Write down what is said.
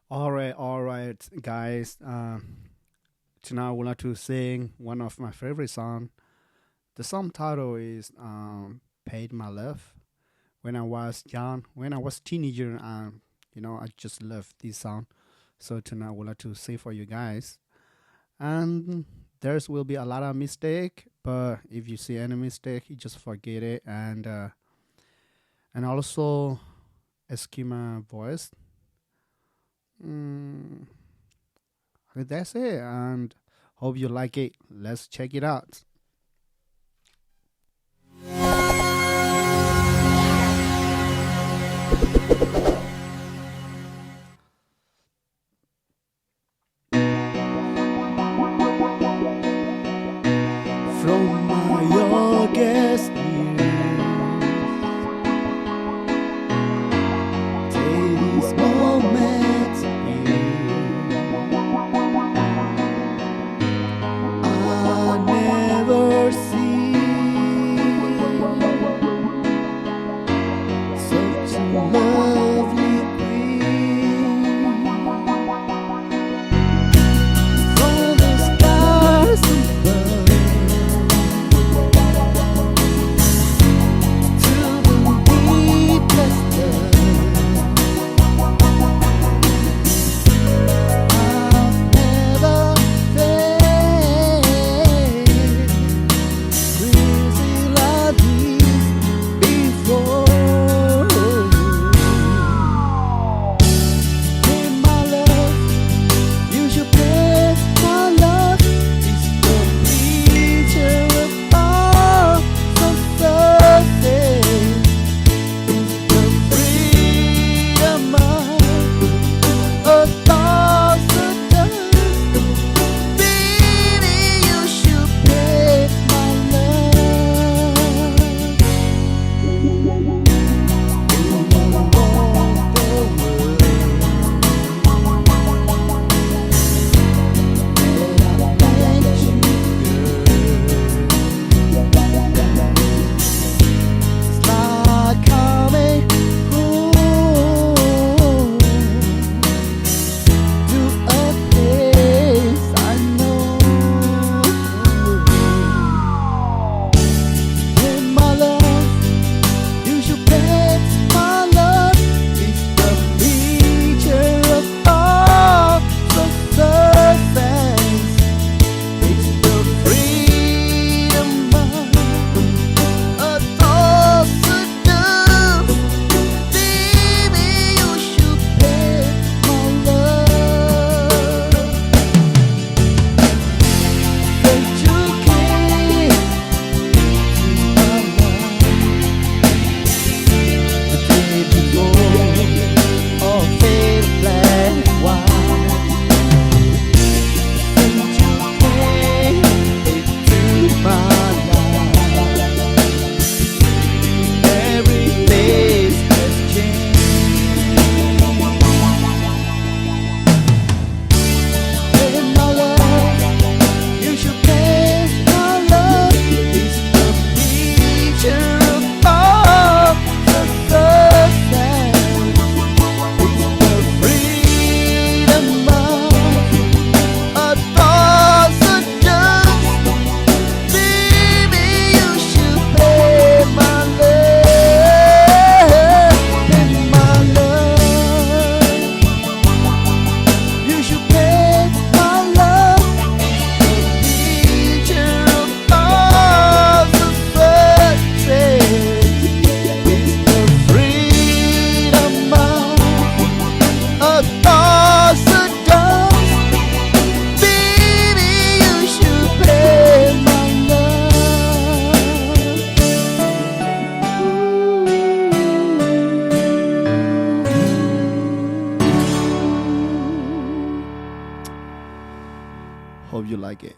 All right, guys. Tonight I would like to sing one of my favorite songs. The song title is "Paid My Love." When I was young, when I was teenager, I just loved this song. So tonight I would like to sing for you guys. And there's will be a lot of mistake, but if you see any mistake, you just forget it. And also excuse my voice. Mm, that's it. And hope you like it. Let's check it out. From my youngest years, take this moment here. I never see such a lovely queen. From the stars above to the deepest depths, I've never felt crazy like this before. In my love, you should place my love. It's the creature of all success. It's the freedom of a thousand dust. Baby, you should pay my love. In a wonderful world that I met you, girl. It's like coming home to a place I know. In my love, you should bet my love. It's the feature of all success. It's the freedom of a thousand doves. Baby, you should pay my love. Don't you care to my love? The day before, all faded black and white. Don't you care to my life? Every face has changed. In my love, you should pay my love. It's the feature of all success. It's the freedom of a thousand dust. Baby, you should pay my love. In my love, you should pay my love. It's the feature of all success. It's the freedom of a thousand doves. Baby, you should pay my love. Hope you like it.